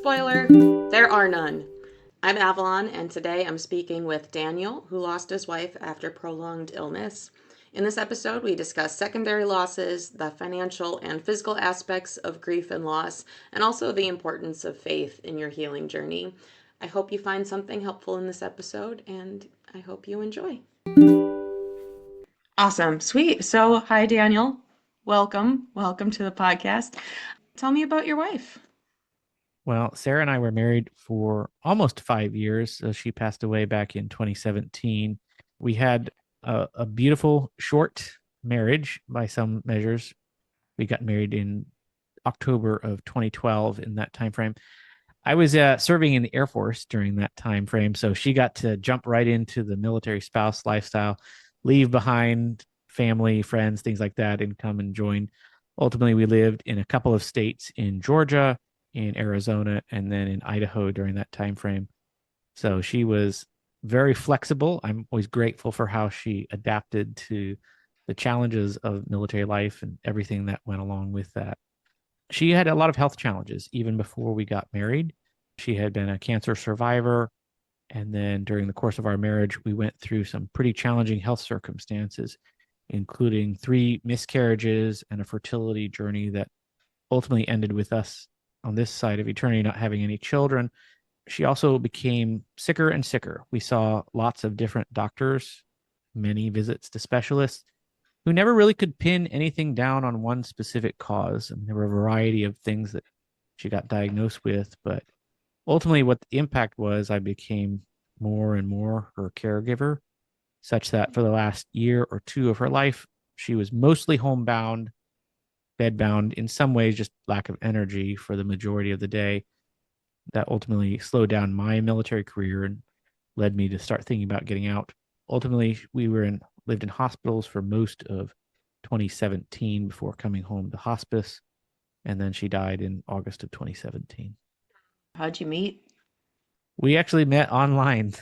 Spoiler, there are none. I'm Avalon, and today I'm speaking with Daniel, who lost his wife after prolonged illness. In this episode, we discuss secondary losses, the financial and physical aspects of grief and loss, and also the importance of faith in your healing journey. I hope you find something helpful in this episode, and I hope you enjoy. Awesome. Sweet. So, hi, Daniel. Welcome. Welcome to the podcast. Tell me about your wife. Well, Sarah and I were married for almost 5 years. She passed away back in 2017. We had a beautiful short marriage by some measures. We got married in October of 2012 in that time frame. I was serving in the Air Force during that time frame, so she got to jump right into the military spouse lifestyle, leave behind family, friends, things like that, and come and join. Ultimately, we lived in a couple of states in Georgia, in Arizona, and then in Idaho during that time frame. So she was very flexible. I'm always grateful for how she adapted to the challenges of military life and everything that went along with that. She had a lot of health challenges even before we got married. She had been a cancer survivor. And then during the course of our marriage, we went through some pretty challenging health circumstances, including 3 miscarriages and a fertility journey that ultimately ended with us on this side of eternity not having any children. She also became sicker and sicker. We saw lots of different doctors, many visits to specialists who never really could pin anything down on one specific cause. I mean, there were a variety of things that she got diagnosed with, but ultimately what the impact was, I became more and more her caregiver, such that for the last year or two of her life, she was mostly homebound, bedbound, in some ways just lack of energy for the majority of the day. That ultimately slowed down my military career and led me to start thinking about getting out. Ultimately, we lived in hospitals for most of 2017 before coming home to hospice, and then she died in August of 2017. How'd you meet? We actually met online,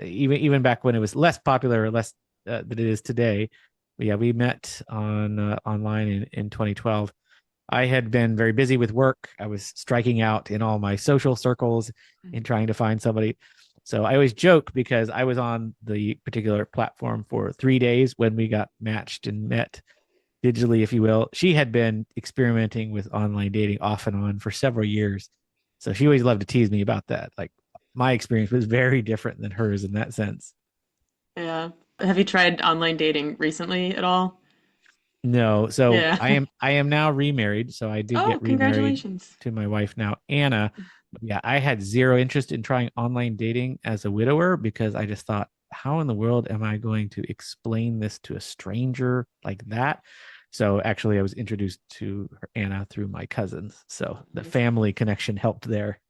even back when it was less popular, less than it is today. But yeah, we met on online in 2012. I had been very busy with work. I was striking out in all my social circles in trying to find somebody. So I always joke because I was on the particular platform for 3 days when we got matched and met digitally, if you will. She had been experimenting with online dating off and on for several years. So she always loved to tease me about that. Like my experience was very different than hers in that sense. Yeah. Have you tried online dating recently at all? No, so Yeah. I am now remarried, so I did Oh, get remarried congratulations. to my wife now, Anna. But yeah, I had zero interest in trying online dating as a widower because I just thought, how in the world am I going to explain this to a stranger like that? So actually, I was introduced to Anna through my cousins, so the family connection helped there.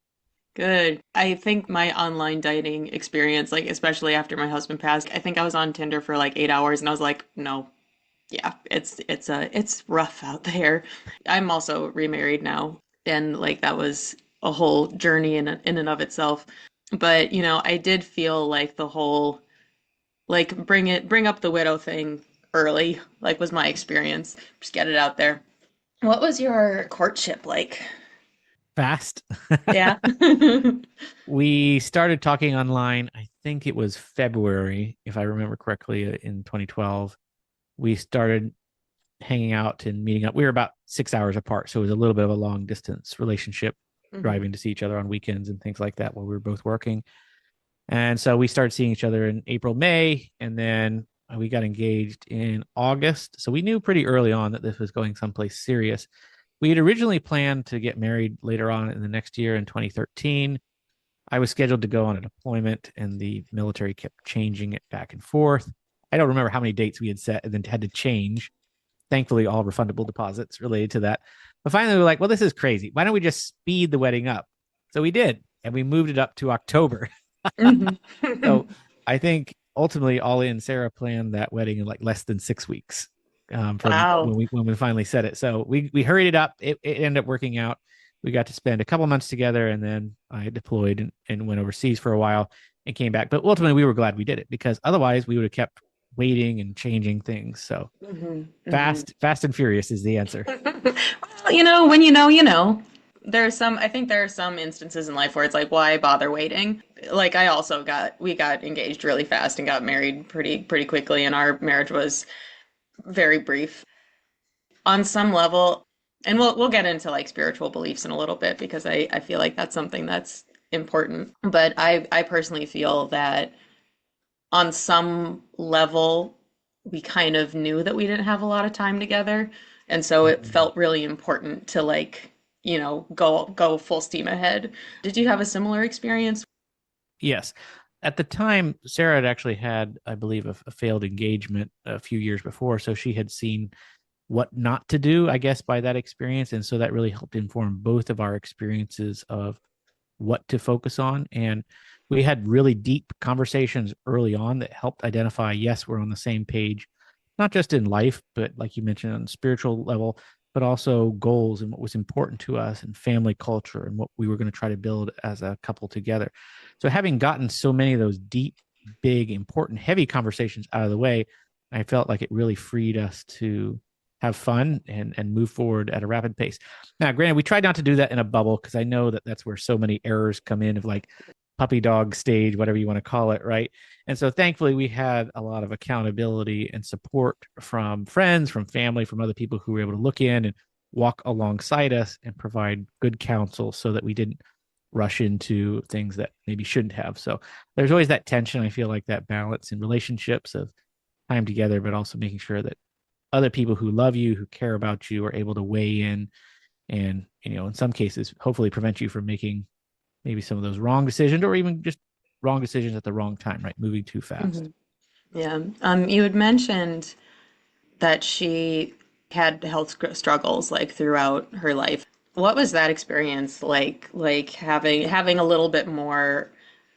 Good. I think my online dating experience, like especially after my husband passed, I think I was on Tinder for like 8 hours and I was like, no, yeah, it's rough out there. I'm also remarried now, and like that was a whole journey in and of itself. But I did feel like the whole like bring up the widow thing early, like was my experience. Just get it out there. What was your courtship like? Fast. Yeah. We started talking online. I think it was February, if I remember correctly, in 2012. We started hanging out and meeting up. We were about 6 hours apart, so it was a little bit of a long distance relationship, Hmm. driving to see each other on weekends and things like that while we were both working. And so we started seeing each other in April, May, and then we got engaged in August. So we knew pretty early on that this was going someplace serious. We had originally planned to get married later on in the next year in 2013. I was scheduled to go on a deployment, and the military kept changing it back and forth. I don't remember how many dates we had set and then had to change. Thankfully, all refundable deposits related to that. But finally, we were like, well, this is crazy. Why don't we just speed the wedding up? So we did, and we moved it up to October. Hmm. So I think ultimately, all in, Sarah planned that wedding in like less than 6 weeks from Wow. when we finally said it. So we hurried it up. It ended up working out. We got to spend a couple months together, and then I deployed and went overseas for a while and came back. But ultimately, we were glad we did it because otherwise, we would have kept waiting and changing things. So Hmm. Hmm. fast and furious is the answer. Well, when you know, you know. I think there are some instances in life where it's like, why bother waiting? Like we got engaged really fast and got married pretty quickly, and our marriage was very brief. On some level, and we'll get into like spiritual beliefs in a little bit because I feel like that's something that's important. But I personally feel that on some level, we kind of knew that we didn't have a lot of time together. And so it Mhm. felt really important to like, go full steam ahead. Did you have a similar experience? Yes. At the time, Sarah had actually had, I believe, a failed engagement a few years before. So she had seen what not to do, I guess, by that experience. And so that really helped inform both of our experiences of what to focus on. And we had really deep conversations early on that helped identify, yes, we're on the same page, not just in life, but like you mentioned, on a spiritual level, but also goals and what was important to us and family culture and what we were going to try to build as a couple together. So having gotten so many of those deep, big, important, heavy conversations out of the way, I felt like it really freed us to have fun and move forward at a rapid pace. Now, granted, we tried not to do that in a bubble because I know that that's where so many errors come in of like puppy dog stage, whatever you want to call it, right? And so thankfully, we had a lot of accountability and support from friends, from family, from other people who were able to look in and walk alongside us and provide good counsel so that we didn't rush into things that maybe shouldn't have. So there's always that tension. I feel like that balance in relationships of time together, but also making sure that other people who love you, who care about you, are able to weigh in and, in some cases, hopefully prevent you from making maybe some of those wrong decisions or even just wrong decisions at the wrong time, right? Moving too fast. Mhm. Yeah. You had mentioned that she had health struggles like throughout her life. What was that experience like? Like having a little bit more,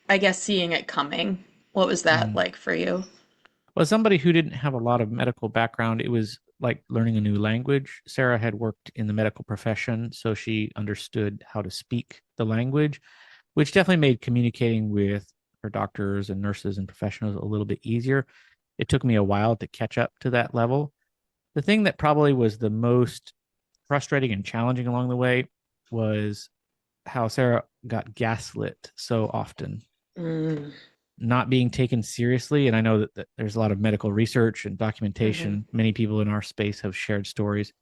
I guess, seeing it coming. What was that Mm. like for you? Well, as somebody who didn't have a lot of medical background, it was like learning a new language. Sarah had worked in the medical profession, so she understood how to speak the language, which definitely made communicating with her doctors and nurses and professionals a little bit easier. It took me a while to catch up to that level. The thing that probably was the most frustrating and challenging along the way was how Sarah got gaslit so often, Mm, not being taken seriously. And I know that there's a lot of medical research and hmm documentation. Many people in our space have shared stories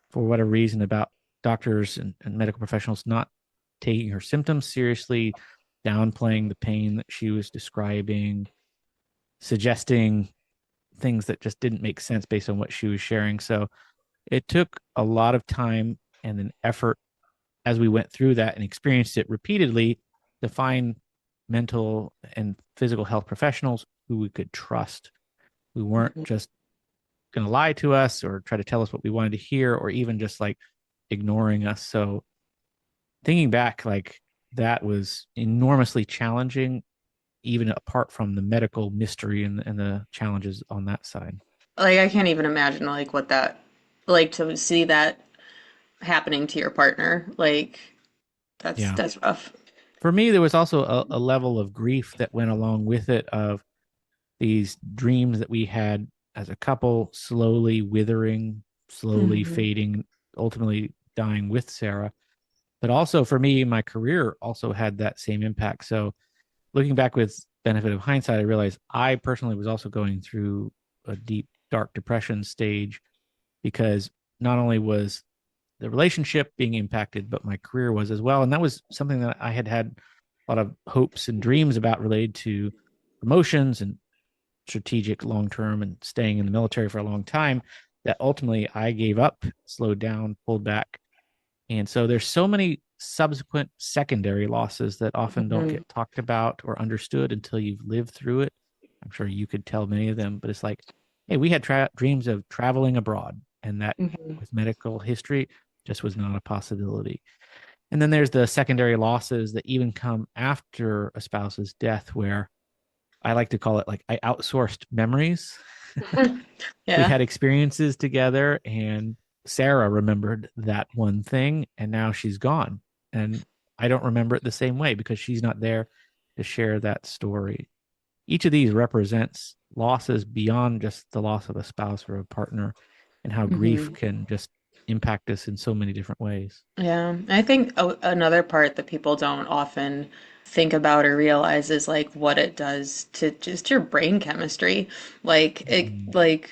for whatever reason about doctors and medical professionals not taking her symptoms seriously, downplaying the pain that she was describing, suggesting things that just didn't make sense based on what she was sharing. So it took a lot of time and an effort as we went through that and experienced it repeatedly to find mental and physical health professionals who we could trust, who weren't hmm just going to lie to us or try to tell us what we wanted to hear or even just like ignoring us. So thinking back, like that was enormously challenging, even apart from the medical mystery and the challenges on that side. Like I can't even imagine like what that like to see that happening to your partner. Like Yeah. that's rough. For me, there was also a level of grief that went along with it of these dreams that we had as a couple slowly withering, slowly hmm fading, ultimately dying with Sarah. But also for me, my career also had that same impact. So looking back with benefit of hindsight, I realized I personally was also going through a deep, dark depression stage because not only was the relationship being impacted, but my career was as well. And that was something that I had had a lot of hopes and dreams about related to promotions and strategic long term and staying in the military for a long time that ultimately I gave up, slowed down, pulled back. And so there's so many subsequent secondary losses that often don't hmm get talked about or understood until you've lived through it. I'm sure you could tell many of them, but it's like, hey, we had dreams of traveling abroad, and that hmm with medical history just was not a possibility. And then there's the secondary losses that even come after a spouse's death, where I like to call it like I outsourced memories. We Yeah. had experiences together, and Sarah remembered that one thing, and now she's gone. And I don't remember it the same way because she's not there to share that story. Each of these represents losses beyond just the loss of a spouse or a partner, and how grief hmm can just impact us in so many different ways. Yeah, I think another part that people don't often think about or realize is like what it does to just your brain chemistry. Mhm. Like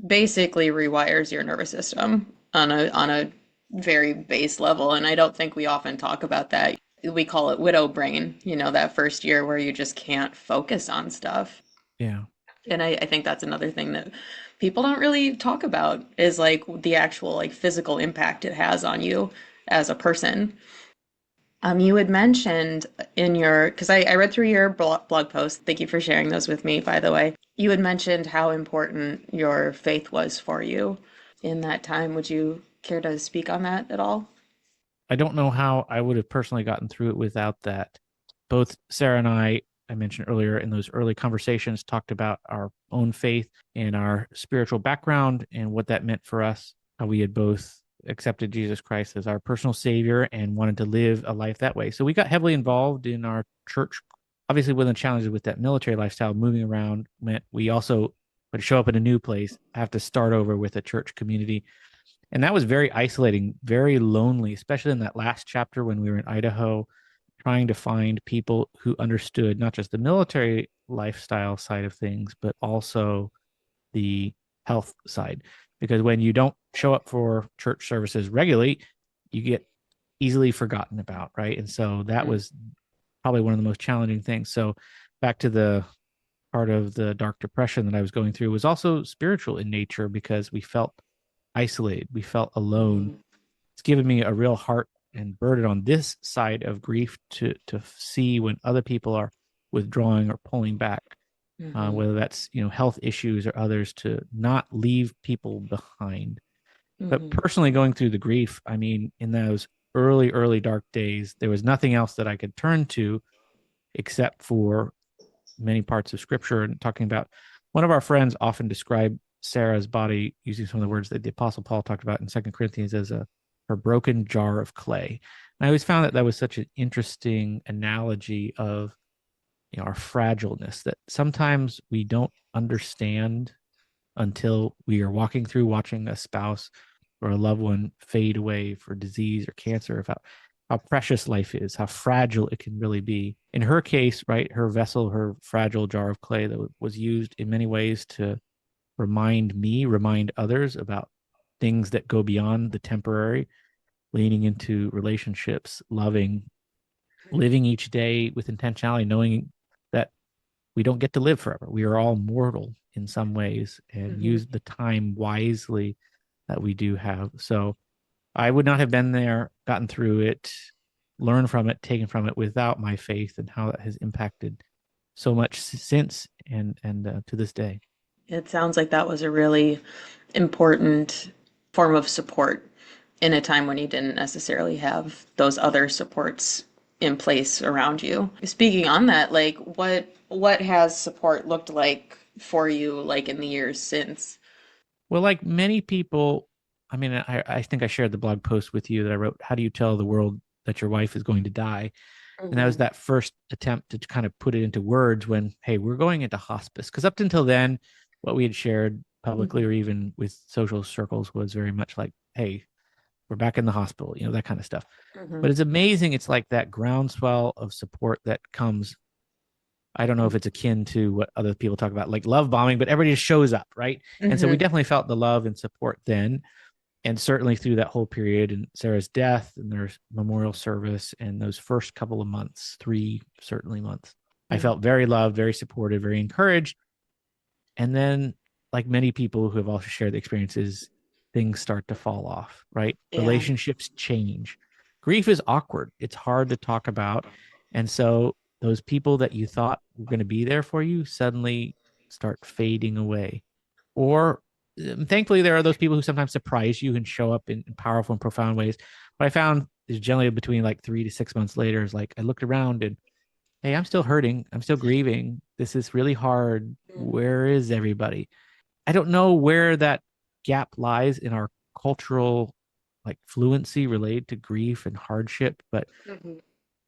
basically rewires your nervous system on a very base level, and I don't think we often talk about that. We call it widow brain, you know, that first year where you just can't focus on stuff. Yeah. And I think that's another thing that people don't really talk about is like the actual like physical impact it has on you as a person. You had mentioned in your, because I read through your blog post. Thank you for sharing those with me, by the way. You had mentioned how important your faith was for you in that time. Would you care to speak on that at all? I don't know how I would have personally gotten through it without that. Both Sarah and I mentioned earlier in those early conversations, talked about our own faith and our spiritual background and what that meant for us. How we had both accepted Jesus Christ as our personal savior and wanted to live a life that way. So we got heavily involved in our church. Obviously, one of the challenges with that military lifestyle, moving around meant we also would show up in a new place, have to start over with a church community, and that was very isolating, very lonely, especially in that last chapter when we were in Idaho, trying to find people who understood not just the military lifestyle side of things, but also the health side. Because when you don't show up for church services regularly, you get easily forgotten about, right? And so that Mm. was probably one of the most challenging things. So back to the part of the dark depression that I was going through was also spiritual in nature because we felt isolated, we felt alone. Mm. It's given me a real heart and burden on this side of grief to see when other people are withdrawing or pulling back, Hmm. whether that's health issues or others, to not leave people behind. But Hmm. personally, going through the grief, I mean, in those early dark days, there was nothing else that I could turn to except for many parts of scripture. And talking about, one of our friends often described Sarah's body using some of the words that the apostle Paul talked about in Second Corinthians as a her broken jar of clay. And I always found that that was such an interesting analogy of our fragileness, that sometimes we don't understand until we are walking through watching a spouse or a loved one fade away for disease or cancer, of how precious life is, how fragile it can really be. In her case, right, her vessel, her fragile jar of clay that was used in many ways to remind others about things that go beyond the temporary, leaning into relationships, loving, living each day with intentionality, knowing that we don't get to live forever. We are all mortal in some ways, and Hmm. use the time wisely that we do have. So I would not have been there, gotten through it, learned from it, taken from it without my faith, and how that has impacted so much since and to this day. It sounds like that was a really important form of support in a time when you didn't necessarily have those other supports in place around you. Speaking on that, like what has support looked like for you like in the years since? Well, like many people, I mean, I think I shared the blog post with you that I wrote, "How do you tell the world that your wife is going to die?" And that was Hmm. that first attempt to kind of put it into words when, hey, we're going into hospice. Because up until then, what we had shared publicly Hmm. or even with social circles was very much like, hey, we're back in the hospital, that kind of stuff. Hmm. But it's amazing. It's like that groundswell of support that comes. I don't know if it's akin to what other people talk about, like love bombing, but everybody just shows up, right? And so we Hmm. definitely felt the love and support then. And certainly through that whole period and Sarah's death and their memorial service and those first couple of months, three certainly months, I felt very loved, very supported, very encouraged. And then, like many people who have also shared the experiences, things start to fall off, right? Yeah. Relationships change. Grief is awkward, it's hard to talk about. And so, those people that you thought were going to be there for you suddenly start fading away. Or thankfully, there are those people who sometimes surprise you and show up in powerful and profound ways. What I found is generally between like 3 to 6 months later is like I looked around and, hey, I'm still hurting. I'm still grieving. This is really hard. Where is everybody? I don't know where that gap lies in our cultural like fluency related to grief and hardship, but Hmm.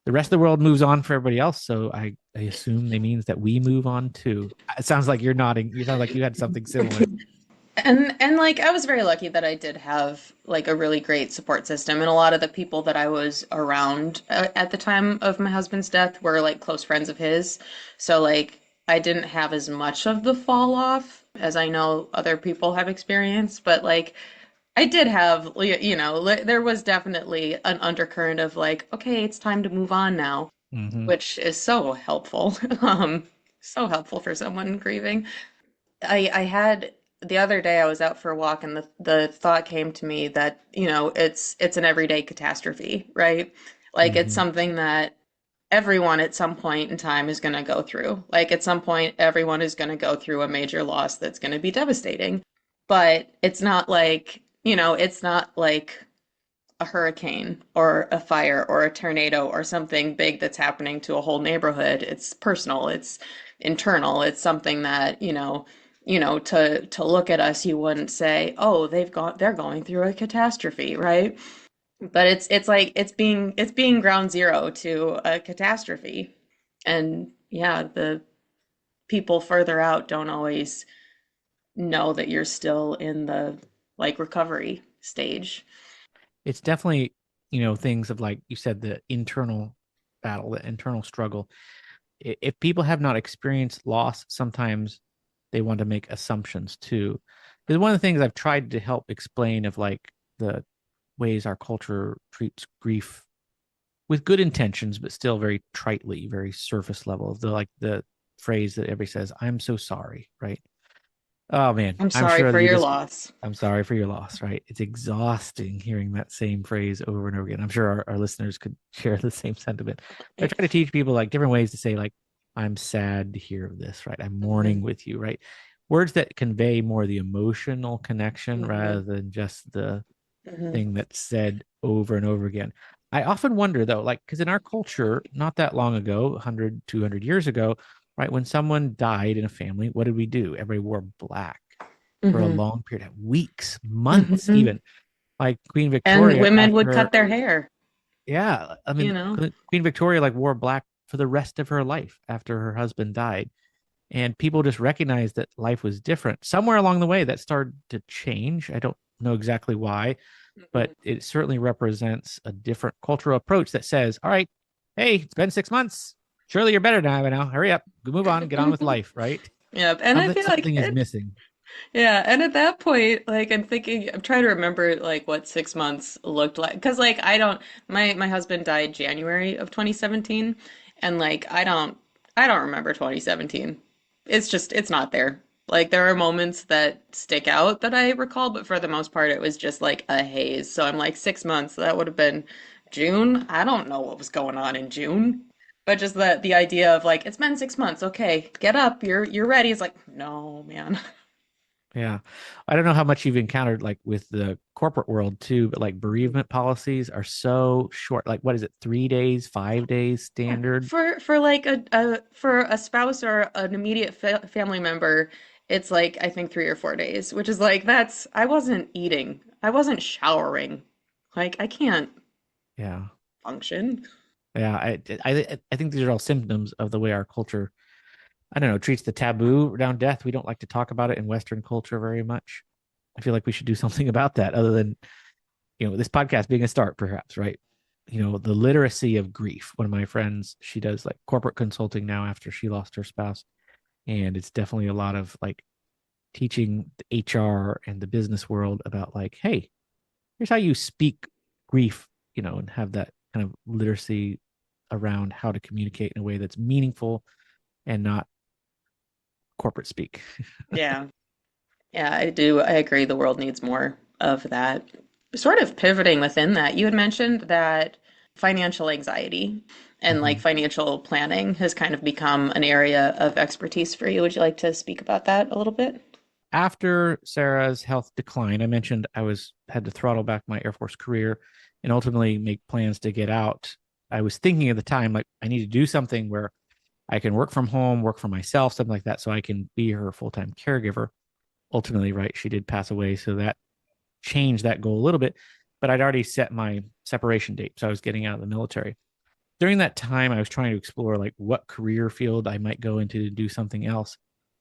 the rest of the world moves on for everybody else. So I assume that means that we move on too. It sounds like you're nodding. You sound like you had something similar. And like I was very lucky that I did have like a really great support system, and a lot of the people that I was around at the time of my husband's death were like close friends of his. So like I didn't have as much of the fall off as I know other people have experienced, but like I did have, there was definitely an undercurrent of like, okay, it's time to move on now, Hmm. which is so helpful. So helpful for someone grieving. I had the other day I was out for a walk and the thought came to me that, it's an everyday catastrophe, right? Like it's Hmm. something that everyone at some point in time is going to go through. Like at some point everyone is going to go through a major loss that's going to be devastating. But it's not like a hurricane or a fire or a tornado or something big that's happening to a whole neighborhood. It's personal, it's internal, it's something that, to look at us, you wouldn't say, "Oh, they're going through a catastrophe," right? But it's like it's being ground zero to a catastrophe. And yeah, the people further out don't always know that you're still in the like recovery stage. It's definitely, things of like you said, the internal battle, the internal struggle. If people have not experienced loss, sometimes they want to make assumptions too. Because one of the things I've tried to help explain of like the ways our culture treats grief with good intentions, but still very tritely, very surface level. The phrase that everybody says, "I'm so sorry," right? Oh man, I'm I'm sorry sure for that you your just loss. I'm sorry for your loss, right? It's exhausting hearing that same phrase over and over again. I'm sure our listeners could share the same sentiment. But I try to teach people like different ways to say, like, I'm sad to hear of this, right? I'm mourning Mhm. with you, right? Words that convey more the emotional connection rather Mhm. than just the Mhm. thing that's said over and over again. I often wonder though, like, because in our culture, not that long ago, 100, 200 years ago, right, when someone died in a family, what did we do? Everybody wore black for a Mhm. long period of weeks, months, Mhm. even. Like Queen And Victoria, women would cut after, their hair, yeah, I you mean, know? Queen Victoria like wore black for the rest of her life after her husband died. And people just recognized that life was different. Somewhere along the way, that started to change. I don't know exactly why, but Mhm. it certainly represents a different cultural approach that says, all right, hey, it's been 6 months. Surely you're better now. Hurry up, move on, get on with life, right? Yep. And I Something feel like something is it, missing. yeah. And at that point, like I'm trying to remember like what 6 months looked like. Cause like my husband died January of 2017. And like I don't remember 2017. It's not there. Like there are moments that stick out that I recall, but for the most part, it was just like a haze. So I'm like 6 months. That would have been June. I don't know what was going on in June. But just the idea of like it's been 6 months. Okay, get up. You're ready. It's like no, man. Yeah. I don't know how much you've encountered like with the corporate world too, but like bereavement policies are so short. Like what is it, 3 days, 5 days Yeah, standard? for like for a spouse or an immediate family member, it's like I think 3 or 4 days, which is like that's I wasn't eating, I wasn't showering, like I can't Yeah. function. Yeah. I think these are all symptoms of the way our culture, I don't know, treats the taboo around death. We don't like to talk about it in Western culture very much. I feel like we should do something about that other than, this podcast being a start, perhaps, right? The literacy of grief. One of my friends, she does like corporate consulting now after she lost her spouse. And it's definitely a lot of like teaching the HR and the business world about like, hey, here's how you speak grief, and have that kind of literacy around how to communicate in a way that's meaningful and not corporate speak. Yeah. Yeah, I do. I agree the world needs more of that. Sort of pivoting within that, you had mentioned that financial anxiety and like Mhm. financial planning has kind of become an area of expertise for you. Would you like to speak about that a little bit? After Sarah's health declined, I mentioned I was had to throttle back my Air Force career and ultimately make plans to get out. I was thinking at the time like I need to do something where I can work from home, work for myself, something like that, so I can be her full-time caregiver. Ultimately, right, she did pass away, so that changed that goal a little bit. But I'd already set my separation date, so I was getting out of the military. During that time, I was trying to explore like what career field I might go into to do something else.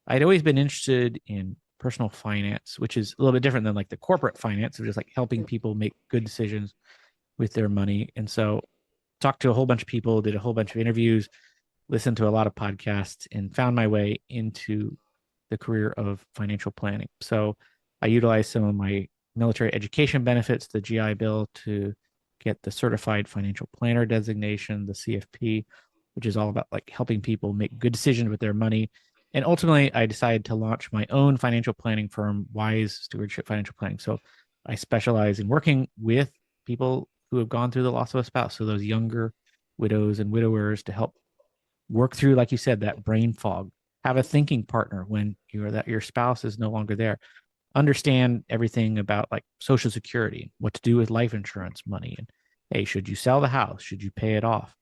I'd always been interested in personal finance, which is a little bit different than like the corporate finance, which is like helping people make good decisions with their money. And so talked to a whole bunch of people, did a whole bunch of interviews, listened to a lot of podcasts, and found my way into the career of financial planning. So I utilized some of my military education benefits, the GI Bill, to get the certified financial planner designation, the CFP, which is all about like helping people make good decisions with their money. And ultimately, I decided to launch my own financial planning firm, Wise Stewardship Financial Planning. So I specialize in working with people who have gone through the loss of a spouse. So those younger widows and widowers to help work through, like you said, that brain fog. Have a thinking partner when you're that your spouse is no longer there. Understand everything about like Social Security, what to do with life insurance money, and hey, should you sell the house? Should you pay it off?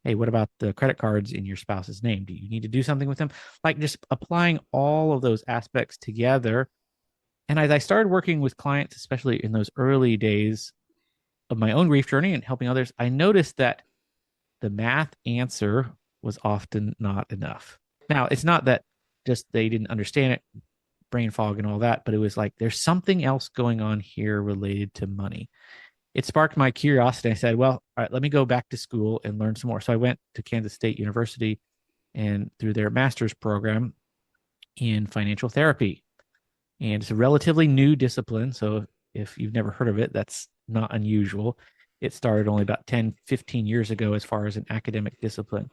Hey, what about the credit cards in your spouse's name? Do you need to do something with them? Like just applying all of those aspects together. And as I started working with clients, especially in those early days of my own grief journey and helping others, I noticed that the math answer was often not enough. Now, it's not that just they didn't understand it, brain fog and all that, but it was like there's something else going on here related to money. It sparked my curiosity. I said, well, all right, let me go back to school and learn some more. So I went to Kansas State University and through their master's program in financial therapy. And it's a relatively new discipline. So if you've never heard of it, that's not unusual. It started only about 10, 15 years ago as far as an academic discipline.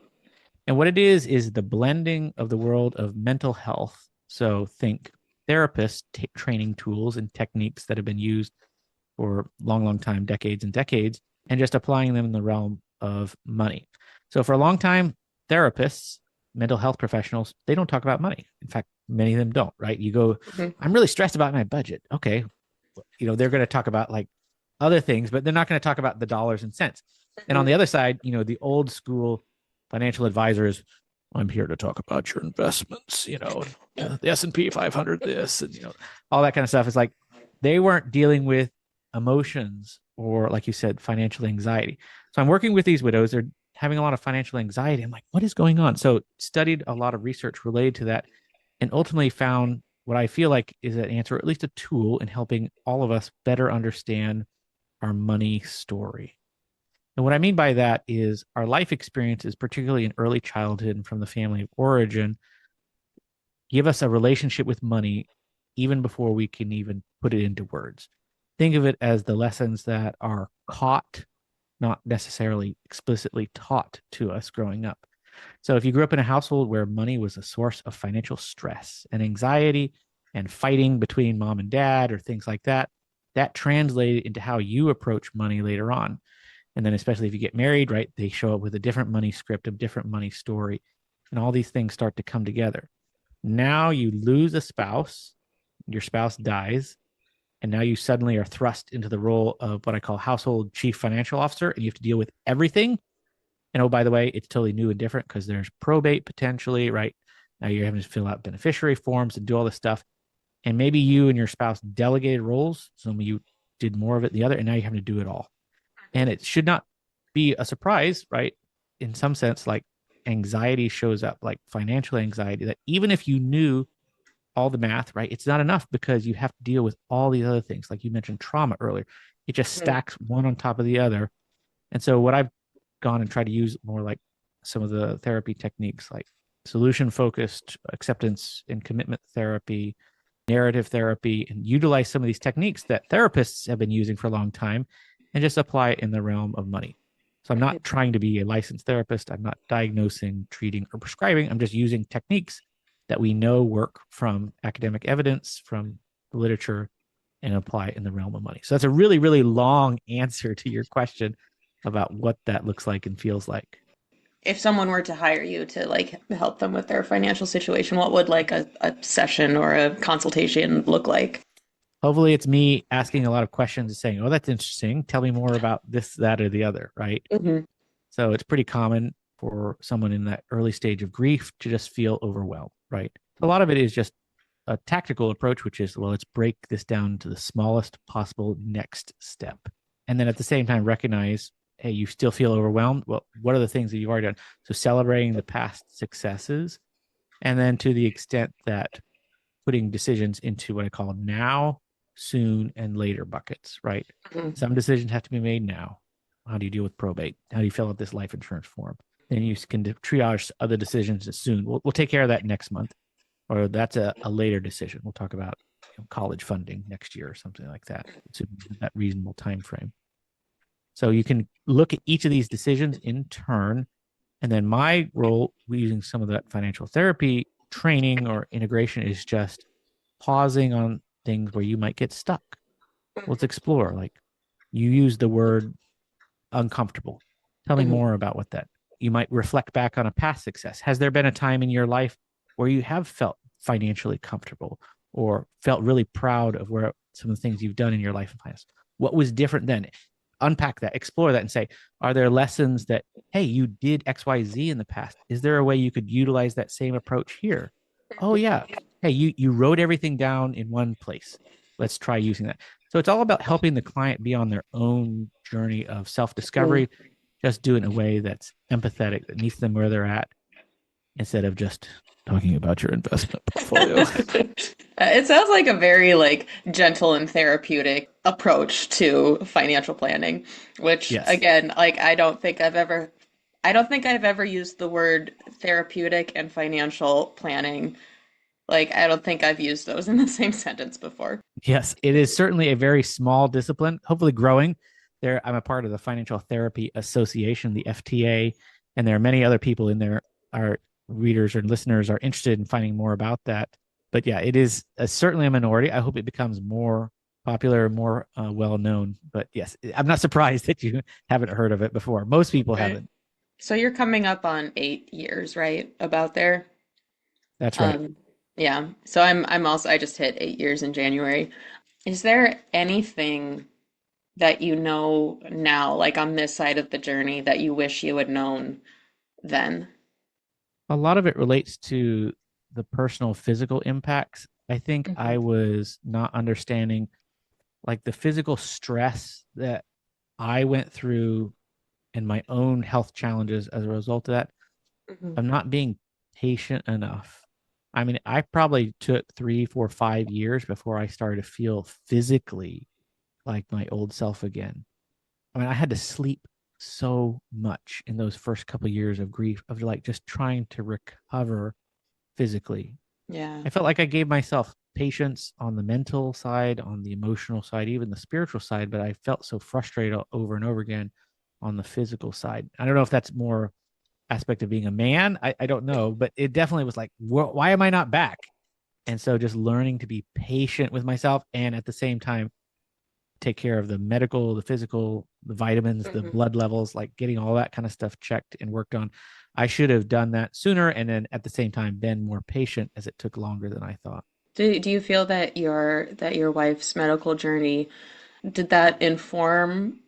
And what it is the blending of the world of mental health. So think therapists, training tools and techniques that have been used for long, long time, decades and decades, and just applying them in the realm of money. So for a long time, therapists, mental health professionals, they don't talk about money. In fact, many of them don't, right? You go, I'm really stressed about my budget. Okay. They're going to talk about like other things, but they're not going to talk about the dollars and cents. And on the other side, the old school financial advisors, I'm here to talk about your investments, the S&P 500, this, and, all that kind of stuff. It's like they weren't dealing with emotions or, like you said, financial anxiety. So I'm working with these widows. They're having a lot of financial anxiety. I'm like, what is going on? So studied a lot of research related to that and ultimately found what I feel like is an answer, or at least a tool in helping all of us better understand our money story. And what I mean by that is our life experiences, particularly in early childhood and from the family of origin, give us a relationship with money even before we can even put it into words. Think of it as the lessons that are caught, not necessarily explicitly taught to us growing up. So if you grew up in a household where money was a source of financial stress and anxiety and fighting between mom and dad or things like that, that translated into how you approach money later on. And then especially if you get married, right, they show up with a different money script, a different money story, and all these things start to come together. Now you lose a spouse, your spouse dies, and now you suddenly are thrust into the role of what I call household chief financial officer, and you have to deal with everything. And oh, by the way, it's totally new and different because there's probate potentially, right? Now you're having to fill out beneficiary forms and do all this stuff. And maybe you and your spouse delegated roles. So you did more of it the other, and now you're having to do it all. And it should not be a surprise, right? In some sense, like anxiety shows up, like financial anxiety, that even if you knew all the math, right, it's not enough because you have to deal with all these other things. Like you mentioned trauma earlier, it just stacks one on top of the other. And so what I've gone and tried to use more like some of the therapy techniques like solution focused acceptance and commitment therapy, narrative therapy, and utilize some of these techniques that therapists have been using for a long time and just apply it in the realm of money. So I'm not trying to be a licensed therapist. I'm not diagnosing, treating, or prescribing. I'm just using techniques that we know work from academic evidence, from the literature, and apply it in the realm of money. So that's a really, really long answer to your question about what that looks like and feels like. If someone were to hire you to like help them with their financial situation, what would like a session or a consultation look like? Hopefully it's me asking a lot of questions and saying, oh, that's interesting. Tell me more about this, that, or the other, right? Mm-hmm. So it's pretty common for someone in that early stage of grief to just feel overwhelmed, right? A lot of it is just a tactical approach, which is, well, let's break this down to the smallest possible next step. And then at the same time, recognize, hey, you still feel overwhelmed. Well, what are the things that you've already done? So celebrating the past successes. And then to the extent that putting decisions into what I call now, soon, and later buckets, right? Mhm. Some decisions have to be made now. How do you deal with probate? How do you fill out this life insurance form? Then you can triage other decisions as soon. We'll take care of that next month, or that's a later decision. We'll talk about college funding next year or something like that. It's that reasonable time frame. So you can look at each of these decisions in turn. And then my role using some of that financial therapy training or integration is just pausing on things where you might get stuck. Let's explore. Like you use the word uncomfortable. Tell me Mhm. more about what that. You might reflect back on a past success. Has there been a time in your life where you have felt financially comfortable or felt really proud of where some of the things you've done in your life and past? What was different then? Unpack that, explore that, and say, are there lessons that, hey, you did XYZ in the past? Is there a way you could utilize that same approach here? Oh, yeah. Hey, you wrote everything down in one place. Let's try using that. So it's all about helping the client be on their own journey of self Mhm. discovery, just do it in a way that's empathetic, that meets them where they're at, instead of just talking about your investment portfolio. It sounds like a very like gentle and therapeutic approach to financial planning, which Yes. again, like I don't think I've ever used the word therapeutic and financial planning. Like I don't think I've used those in the same sentence before. Yes. It is certainly a very small discipline, hopefully growing. There, I'm a part of the Financial Therapy Association, the FTA, and there are many other people in there. Our readers or listeners are interested in finding more about that. But yeah, it is certainly a minority. I hope it becomes more popular, more well known. But yes, I'm not surprised that you haven't heard of it before. Most people Right. haven't. So you're coming up on 8 years, right? About there. That's right. Um, yeah. So I'm also I just hit 8 years in January. Is there anything that you know now, like on this side of the journey, that you wish you had known then? A lot of it relates to the personal physical impacts. I think I Hmm. was not understanding like the physical stress that I went through and my own health challenges as a result of that. Hmm. I'm not being patient enough. I mean, I probably took 3, 4, 5 years before I started to feel physically like my old self again. I mean, I had to sleep so much in those first couple of years of grief, of like just trying to recover physically. Yeah. I felt like I gave myself patience on the mental side, on the emotional side, even the spiritual side, but I felt so frustrated over and over again on the physical side. I don't know if that's more aspect of being a man. I don't know, but it definitely was like, why am I not back? And so just learning to be patient with myself and at the same time take care of the medical, the physical, the vitamins, the Hmm. blood levels, like getting all that kind of stuff checked and worked on. I should have done that sooner and then at the same time been more patient as it took longer than I thought. Do you feel that your wife's medical journey did that inform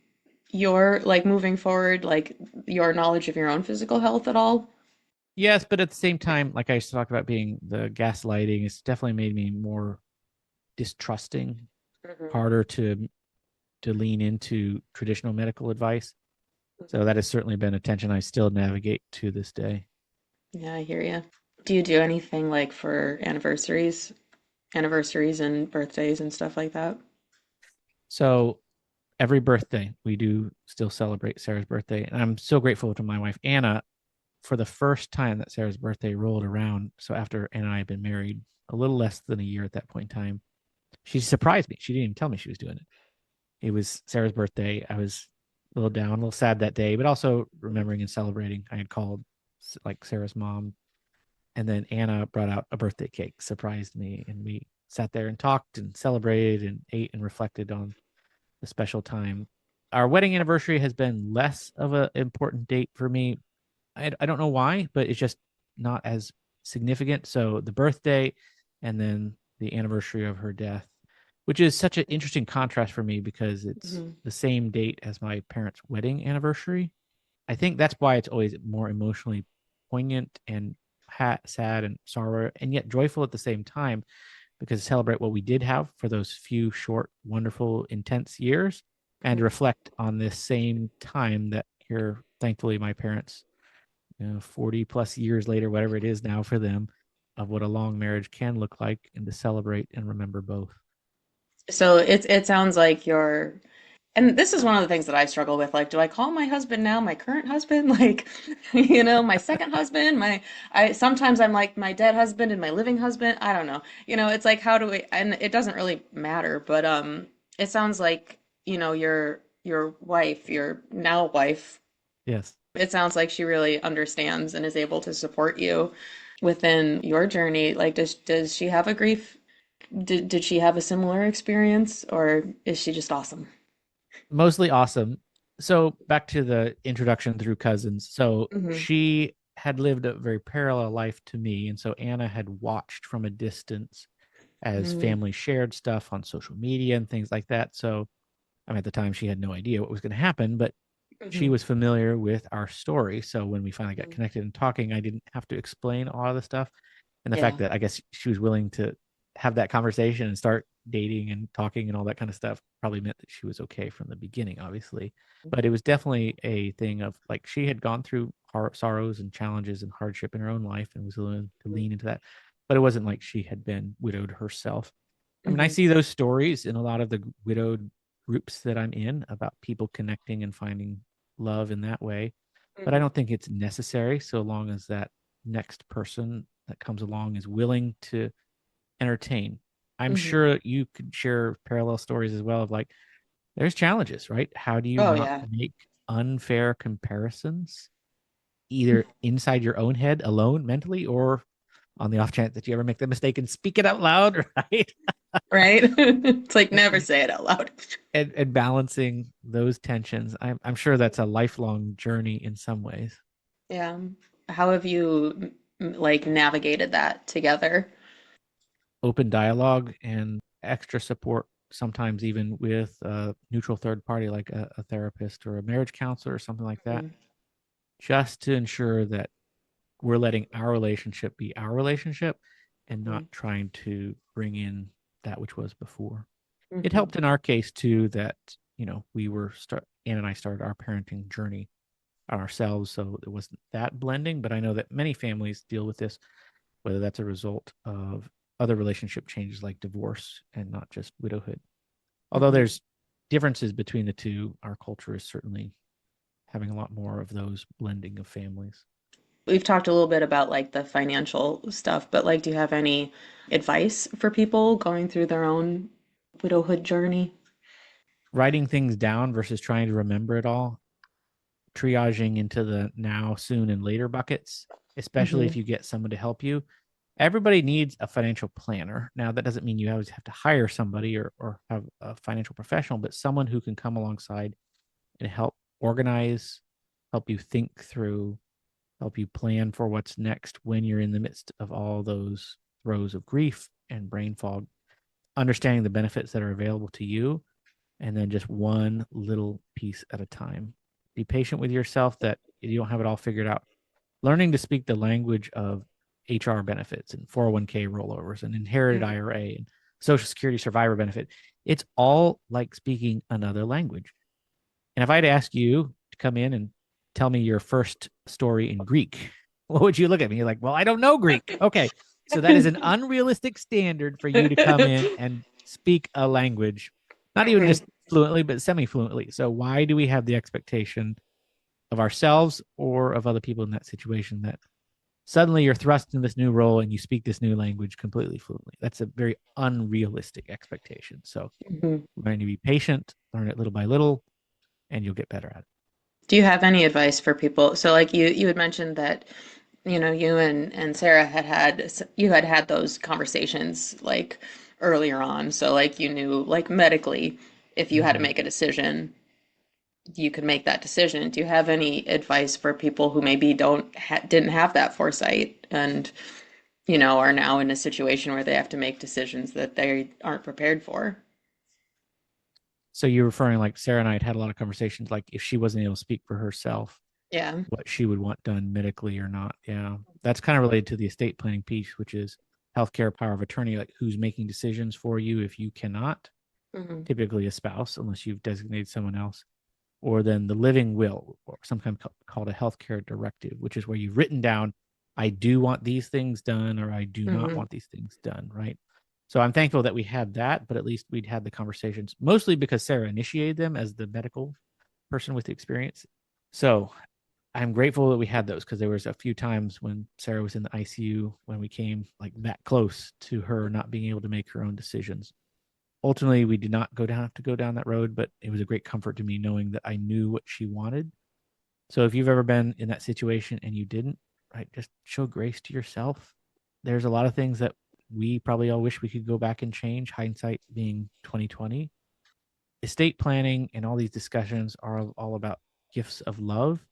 your like moving forward, like your knowledge of your own physical health at all? Yes, but at the same time, like I talked about being the gaslighting, it's definitely made me more distrusting, Hmm. harder to lean into traditional medical advice. So that has certainly been a tension I still navigate to this day. Yeah, I hear you. Do you do anything like for anniversaries and birthdays and stuff like that? So every birthday, we do still celebrate Sarah's birthday. And I'm so grateful to my wife, Anna, for the first time that Sarah's birthday rolled around. So after Anna and I had been married a little less than a year at that point in time, she surprised me. She didn't even tell me she was doing it. It was Sarah's birthday. I was a little down, a little sad that day, but also remembering and celebrating. I had called like Sarah's mom, and then Anna brought out a birthday cake, surprised me, and we sat there and talked and celebrated and ate and reflected on the special time. Our wedding anniversary has been less of an important date for me. I don't know why, but it's just not as significant. So the birthday and then the anniversary of her death, which is such an interesting contrast for me because it's Hmm. the same date as my parents' wedding anniversary. I think that's why it's always more emotionally poignant and sad and sorrow and yet joyful at the same time because to celebrate what we did have for those few short, wonderful, intense years and to reflect on this same time that here, thankfully, my parents, 40 plus years later, whatever it is now for them, of what a long marriage can look like and to celebrate and remember both. So it sounds like you're, and this is one of the things that I struggle with. Like, do I call my husband now my current husband? Like, my second husband, I sometimes I'm like my dead husband and my living husband. I don't know. It's like how do we, and it doesn't really matter, but it sounds like, your wife, your now wife, Yes. it sounds like she really understands and is able to support you within your journey. Like, does she have a grief? Did she have a similar experience, or is she just awesome? Mostly awesome. So back to the introduction through cousins. So Hmm. she had lived a very parallel life to me. And so Anna had watched from a distance as Hmm. family shared stuff on social media and things like that. So at the time she had no idea what was going to happen, but she Hmm. was familiar with our story. So when we finally got connected and talking, I didn't have to explain all of the stuff. And the fact Yeah. that I guess she was willing to have that conversation and start dating and talking and all that kind of stuff probably meant that she was okay from the beginning, obviously. But it was definitely a thing of like she had gone through sorrows and challenges and hardship in her own life and was willing to lean into that. But it wasn't like she had been widowed herself. I mean, I Hmm. see those stories in a lot of the widowed groups that I'm in about people connecting and finding love in that way. But I Hmm. don't think it's necessary so long as that next person that comes along is willing to entertain. I'm Hmm. sure you could share parallel stories as well of like, there's challenges, right? How do you Oh not yeah. make unfair comparisons, either inside your own head alone mentally, or on the off chance that you ever make the mistake and speak it out loud, right? Right? It's like never say it out loud. And balancing those tensions. I'm sure that's a lifelong journey in some ways. Yeah. How have you like navigated that together? Open dialogue and extra support, sometimes even with a neutral third party like a therapist or a marriage counselor or something like that, just to ensure that we're letting our relationship be our relationship and not Hmm. trying to bring in that which was before. It Hmm. helped in our case too that, we were Ann and I started our parenting journey on ourselves, so it wasn't that blending. But I know that many families deal with this, whether that's a result of other relationship changes like divorce and not just widowhood. Although Hmm. there's differences between the two, our culture is certainly having a lot more of those blending of families. We've talked a little bit about like the financial stuff, but like, do you have any advice for people going through their own widowhood journey? Writing things down versus trying to remember it all, triaging into the now, soon, and later buckets, especially Hmm. if you get someone to help you. Everybody needs a financial planner. Now, that doesn't mean you always have to hire somebody or have a financial professional, but someone who can come alongside and help organize, help you think through, help you plan for what's next when you're in the midst of all those throes of grief and brain fog, understanding the benefits that are available to you, and then just one little piece at a time. Be patient with yourself that you don't have it all figured out. Learning to speak the language of HR benefits and 401k rollovers and inherited Hmm. IRA and Social Security survivor benefit. It's all like speaking another language. And if I had asked you to come in and tell me your first story in Greek, what would you look at me? You're like, well, I don't know Greek. Okay. So that is an unrealistic standard for you to come in and speak a language, not even Hmm. just fluently, but semi fluently. So why do we have the expectation of ourselves or of other people in that situation that suddenly you're thrust in this new role and you speak this new language completely fluently? That's a very unrealistic expectation. So Hmm. we're going to be patient, learn it little by little, and you'll get better at it. Do you have any advice for people? So like you had mentioned that, you and Sarah had had those conversations like earlier on. So like you knew like medically if you had to Mm-hmm. make a decision, you could make that decision. Do you have any advice for people who maybe didn't have that foresight and, are now in a situation where they have to make decisions that they aren't prepared for? So you're referring like Sarah and I had a lot of conversations, like if she wasn't able to speak for herself, Yeah. what she would want done medically or not. Yeah, that's kind of related to the estate planning piece, which is healthcare power of attorney, like who's making decisions for you if you cannot, Hmm. typically a spouse, unless you've designated someone else, or then the living will, or sometimes called a healthcare directive, which is where you've written down I do want these things done or I do not Hmm. want these things done, right? So I'm thankful that we had that, but at least we'd had the conversations, mostly because Sarah initiated them as the medical person with the experience. So I'm grateful that we had those because there was a few times when Sarah was in the ICU when we came like that close to her not being able to make her own decisions. Ultimately, we did not have to go down that road, but it was a great comfort to me knowing that I knew what she wanted. So if you've ever been in that situation and you didn't, right, just show grace to yourself. There's a lot of things that we probably all wish we could go back and change, hindsight being 2020. Estate planning and all these discussions are all about gifts of love.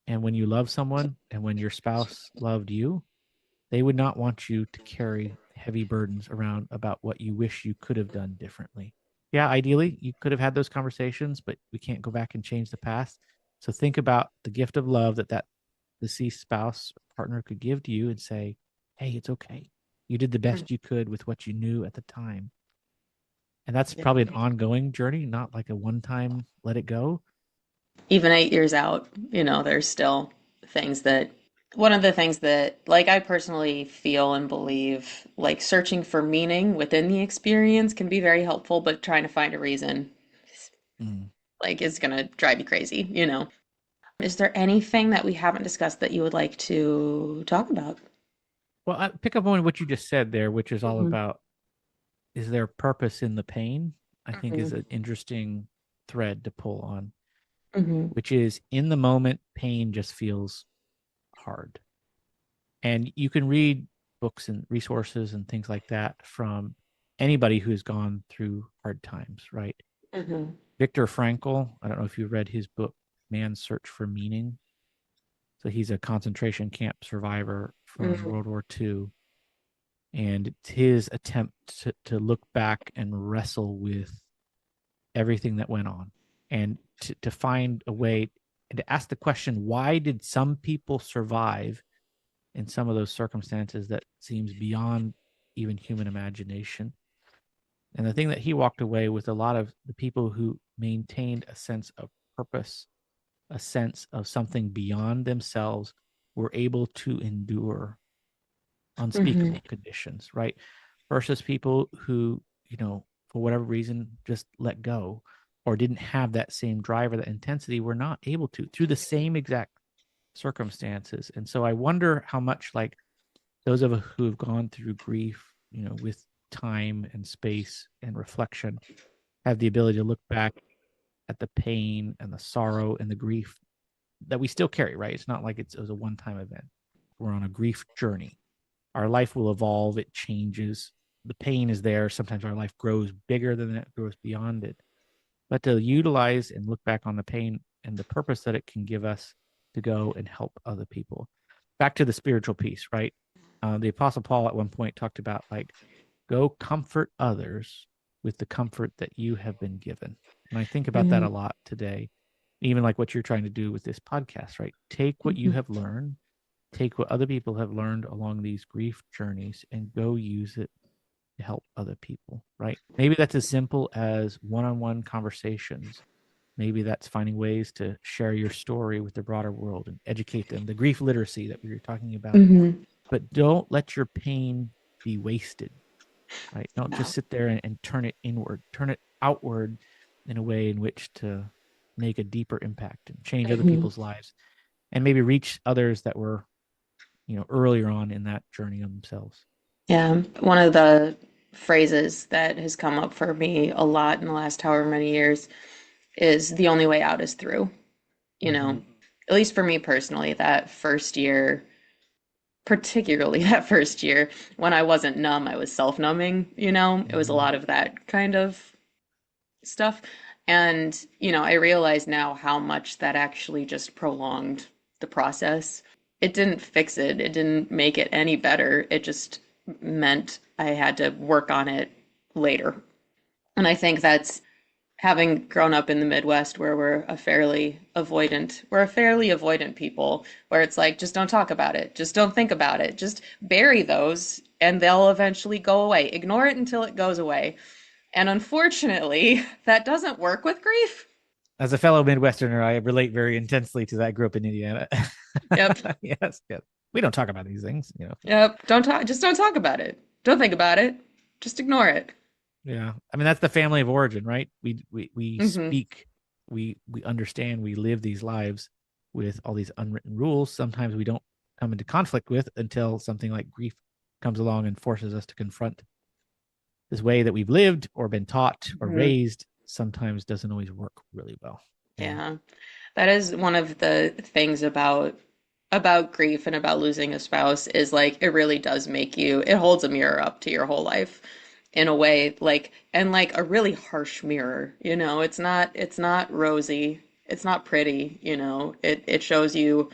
And when you love someone and when your spouse loved you, they would not want you to carry heavy burdens around about what you wish you could have done differently. Yeah, ideally, you could have had those conversations, but we can't go back and change the past. So think about the gift of love that deceased spouse or partner could give to you and say, hey, it's okay. You did the best you could with what you knew at the time. And that's Yeah. probably an ongoing journey, not like a one time let it go. Even 8 years out, there's still things that, one of the things that, like, I personally feel and believe, like, searching for meaning within the experience can be very helpful, but trying to find a reason, Mm. like, is gonna drive you crazy. Is there anything that we haven't discussed that you would like to talk about? Well, I pick up on what you just said there, which is all Hmm. about is there purpose in the pain? I think is Hmm. an interesting thread to pull on, Hmm. which is in the moment, pain just feels hard. And you can read books and resources and things like that from anybody who's gone through hard times, right? Hmm. Viktor Frankl, I don't know if you read his book, Man's Search for Meaning. So he's a concentration camp survivor from Hmm. World War II. And it's his attempt to look back and wrestle with everything that went on and to find a way and to ask the question, why did some people survive in some of those circumstances that seems beyond even human imagination? And the thing that he walked away with, a lot of the people who maintained a sense of purpose, a sense of something beyond themselves, were able to endure Hmm. unspeakable conditions, right? Versus people who, for whatever reason, just let go or didn't have that same drive or that intensity, were not able to through the same exact circumstances. And so I wonder how much like those of us who have gone through grief, with time and space and reflection, have the ability to look back at the pain and the sorrow and the grief that we still carry, right? It's not like it was a one time event. We're on a grief journey. Our life will evolve, it changes. The pain is there. Sometimes our life grows bigger than that, grows beyond it. But to utilize and look back on the pain and the purpose that it can give us to go and help other people. Back to the spiritual piece, right? The Apostle Paul at one point talked about like, go comfort others with the comfort that you have been given. And I think about that Hmm. a lot today, even like what you're trying to do with this podcast, right? Take what you Hmm. have learned, take what other people have learned along these grief journeys and go use it to help other people, right? Maybe that's as simple as one on one conversations. Maybe that's finding ways to share your story with the broader world and educate them, the grief literacy that we were talking about. Hmm. But don't let your pain be wasted, right? Don't just No. sit there and turn it inward, turn it outward in a way in which to make a deeper impact and change other Hmm. people's lives and maybe reach others that were, earlier on in that journey themselves. Yeah, one of the phrases that has come up for me a lot in the last however many years is the only way out is through. You Mm-hmm. know, at least for me personally, that first year, particularly that first year, when I wasn't numb, I was self-numbing. It was a Mm-hmm. lot of that kind of stuff. And, I realize now how much that actually just prolonged the process. It didn't fix it, it didn't make it any better. It just meant I had to work on it later. And I think that's having grown up in the Midwest where we're a fairly avoidant people, where it's like, just don't talk about it, just don't think about it, just bury those and they'll eventually go away. Ignore it until it goes away. And unfortunately, that doesn't work with grief. As a fellow Midwesterner, I relate very intensely to that. I grew up in Indiana. Yep. Yes, yes. We don't talk about these things. Yep. Don't talk about it. Don't think about it. Just ignore it. Yeah. I mean, that's the family of origin, right? We Hmm. speak, we understand, we live these lives with all these unwritten rules. Sometimes we don't come into conflict with until something like grief comes along and forces us to confront this way that we've lived or been taught or Hmm. raised. Sometimes doesn't always work really well. Yeah. Yeah. That is one of the things about grief and about losing a spouse is like it really does make you, it holds a mirror up to your whole life in a way, like, and like a really harsh mirror, it's not rosy, it's not pretty, it shows you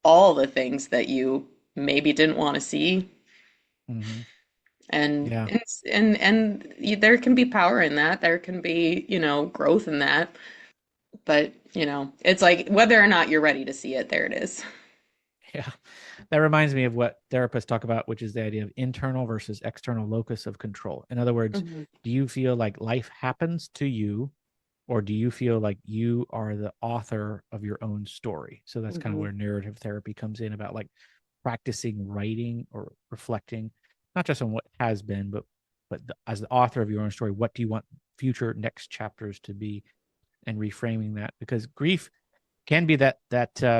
all the things that you maybe didn't want to see. Hmm. And Yeah. there can be power in that. There can be, growth in that. But, it's like whether or not you're ready to see it, there it is. Yeah. That reminds me of what therapists talk about, which is the idea of internal versus external locus of control. In other words, Hmm. do you feel like life happens to you, or do you feel like you are the author of your own story? So that's kind of Hmm. where narrative therapy comes in, about like practicing writing or reflecting, not just on what has been, but as the author of your own story, what do you want future next chapters to be, and reframing that, because grief can be that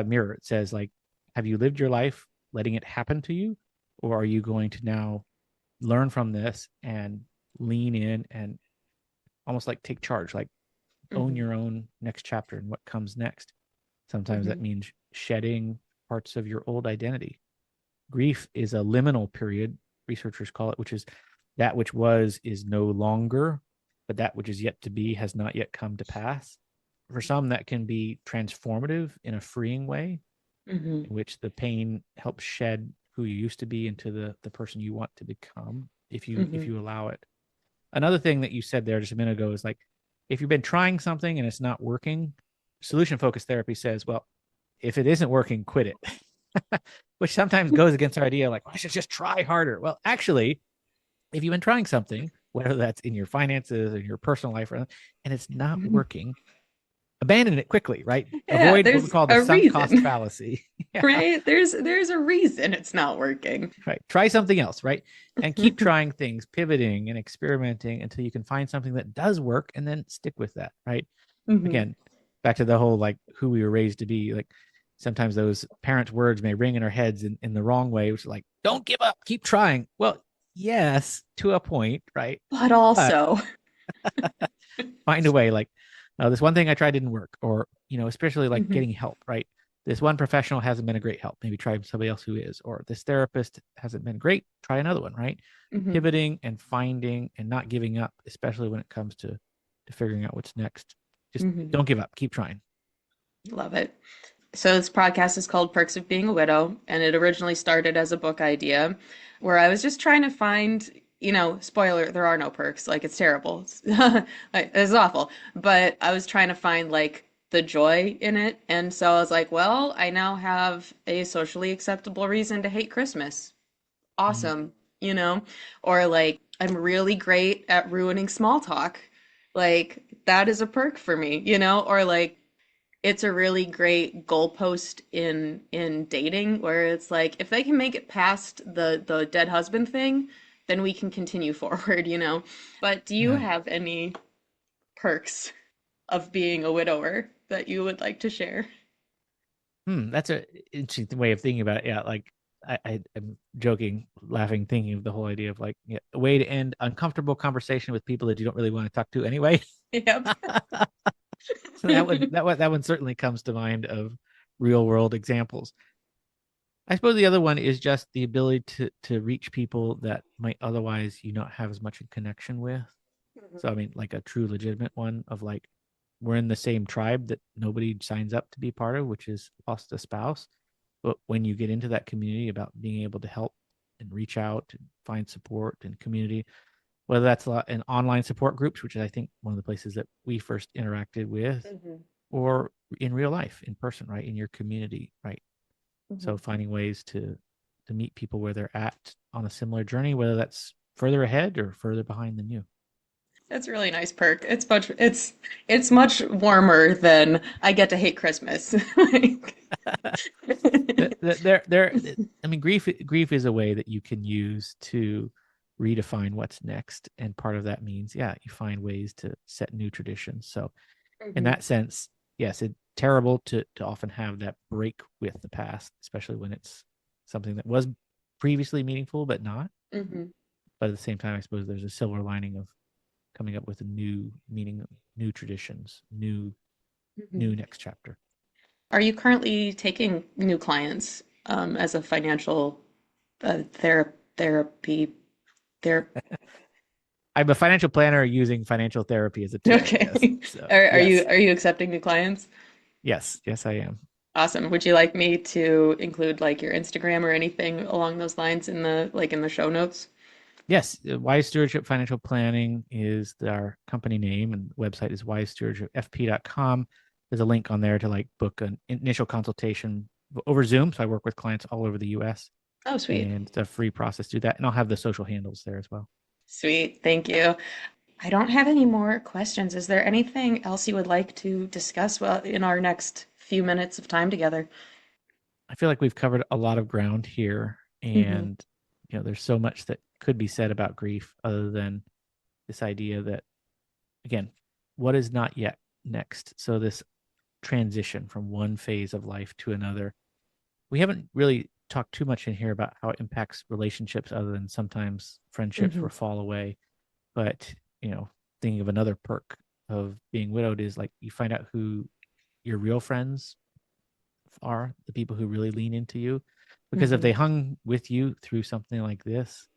mirror. It says, like, have you lived your life letting it happen to you, or are you going to now learn from this and lean in and almost like take charge, like own Hmm. your own next chapter and what comes next? Sometimes that Hmm. means shedding parts of your old identity. Grief is a liminal period, researchers call it, which is that which was is no longer, but that which is yet to be has not yet come to pass. For some, that can be transformative in a freeing way, Hmm. in which the pain helps shed who you used to be into the person you want to become, if Hmm. you allow it. Another thing that you said there just a minute ago is like, if you've been trying something and it's not working, solution focused therapy says, well, if it isn't working, quit it. Which sometimes goes against our idea, like, I should just try harder. Well, actually, if you've been trying something, whether that's in your finances or your personal life, and it's not working, abandon it quickly, right? Yeah, Avoid what we there's call the a sunk cost reason, fallacy. Yeah. right? There's a reason it's not working. Right. Try something else, right? And keep trying things, pivoting and experimenting until you can find something that does work, and then stick with that, right? Hmm. Again, back to the whole like who we were raised to be. Like, sometimes those parents' words may ring in our heads in the wrong way, which is like, don't give up, keep trying. Well, yes, to a point, right? But But also, find a way. Like, this one thing I tried didn't work, or especially like hmm. getting help, right? This one professional hasn't been a great help, maybe try somebody else who is, or this therapist hasn't been great, try another one, right? Hmm. Pivoting and finding and not giving up, especially when it comes to figuring out what's next. Just Hmm. don't give up, keep trying. Love it. So this podcast is called Perks of Being a Widow, and it originally started as a book idea where I was just trying to find, spoiler, there are no perks. Like it's terrible. It's awful. But I was trying to find like the joy in it. And so I was like, well, I now have a socially acceptable reason to hate Christmas. Mm. Awesome, you know? Or like I'm really great at ruining small talk. Like that is a perk for me, Or like it's a really great goalpost in dating where it's like if they can make it past the dead husband thing, then we can continue forward. But do you Yeah. have any perks of being a widower that you would like to share? That's a interesting way of thinking about it. Yeah, like I am joking, laughing, thinking of the whole idea of like, yeah, a way to end uncomfortable conversation with people that you don't really want to talk to anyway. Yep. So that one certainly comes to mind of real world examples. I suppose the other one is just the ability to reach people that might otherwise you not have as much in connection with. So I mean, like a true legitimate one of like, we're in the same tribe that nobody signs up to be part of, which is lost a spouse. But when you get into that community, about being able to help and reach out and find support and community, whether that's a lot in online support groups, which is I think one of the places that we first interacted with, Mhm. or in real life, in person, right, in your community, right. So Mhm. finding ways to meet people where they're at on a similar journey, whether that's further ahead or further behind than you. That's a really nice perk. It's much warmer than I get to hate Christmas. Like, There, I mean, grief is a way that you can use to redefine what's next, and part of that means, yeah, you find ways to set new traditions. So, in Mhm, that sense, yes, it's terrible to often have that break with the past, especially when it's something that was previously meaningful but not. mhm, But at the same time, I suppose there's a silver lining of coming up with a new meaning, new traditions, new mhm. next chapter. Are you currently taking new clients as a financial therapy there? I'm a financial planner using financial therapy as a tool. Yes. Okay. So Are you yes, are you accepting new clients? yes, I am. Awesome. Would you like me to include like your Instagram or anything along those lines in the show notes? Yes, Wise Stewardship Financial Planning is our company name, and the website is wisestewardshipfp.com. There's a link on there to like book an initial consultation over Zoom. So I work with clients all over the US, Oh, sweet. and it's a free process to do that. And I'll have the social handles there as well. Sweet. Thank you. I don't have any more questions. Is there anything else you would like to discuss in our next few minutes of time together? I feel like we've covered a lot of ground here, Hmm. and there's so much that could be said about grief other than this idea that, again, what is not yet next. So this transition from one phase of life to another. We haven't really talked too much in here about how it impacts relationships other than sometimes friendships Hmm. will fall away. But, thinking of another perk of being widowed is like you find out who your real friends are, the people who really lean into you. Because if Hmm. they hung with you through something like this,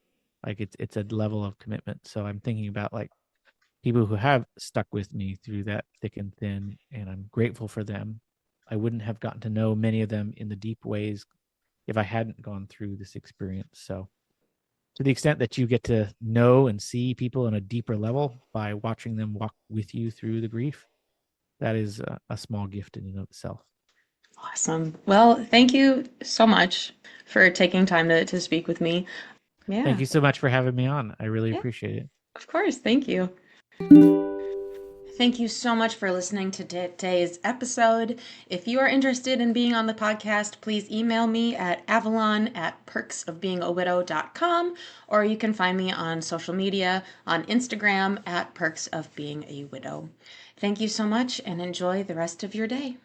like it's a level of commitment. So I'm thinking about like people who have stuck with me through that thick and thin, and I'm grateful for them. I wouldn't have gotten to know many of them in the deep ways if I hadn't gone through this experience. So, to the extent that you get to know and see people on a deeper level by watching them walk with you through the grief, that is a small gift in and of itself. Awesome. Well, thank you so much for taking time to speak with me. Thank Yeah. you so much for having me on. I really Yeah, appreciate it. of course. Thank you. Thank you so much for listening to today's episode. If you are interested in being on the podcast, please email me at avalon@perksofbeingawidow.com, or you can find me on social media on Instagram at Perks of Being a Widow. Thank you so much and enjoy the rest of your day.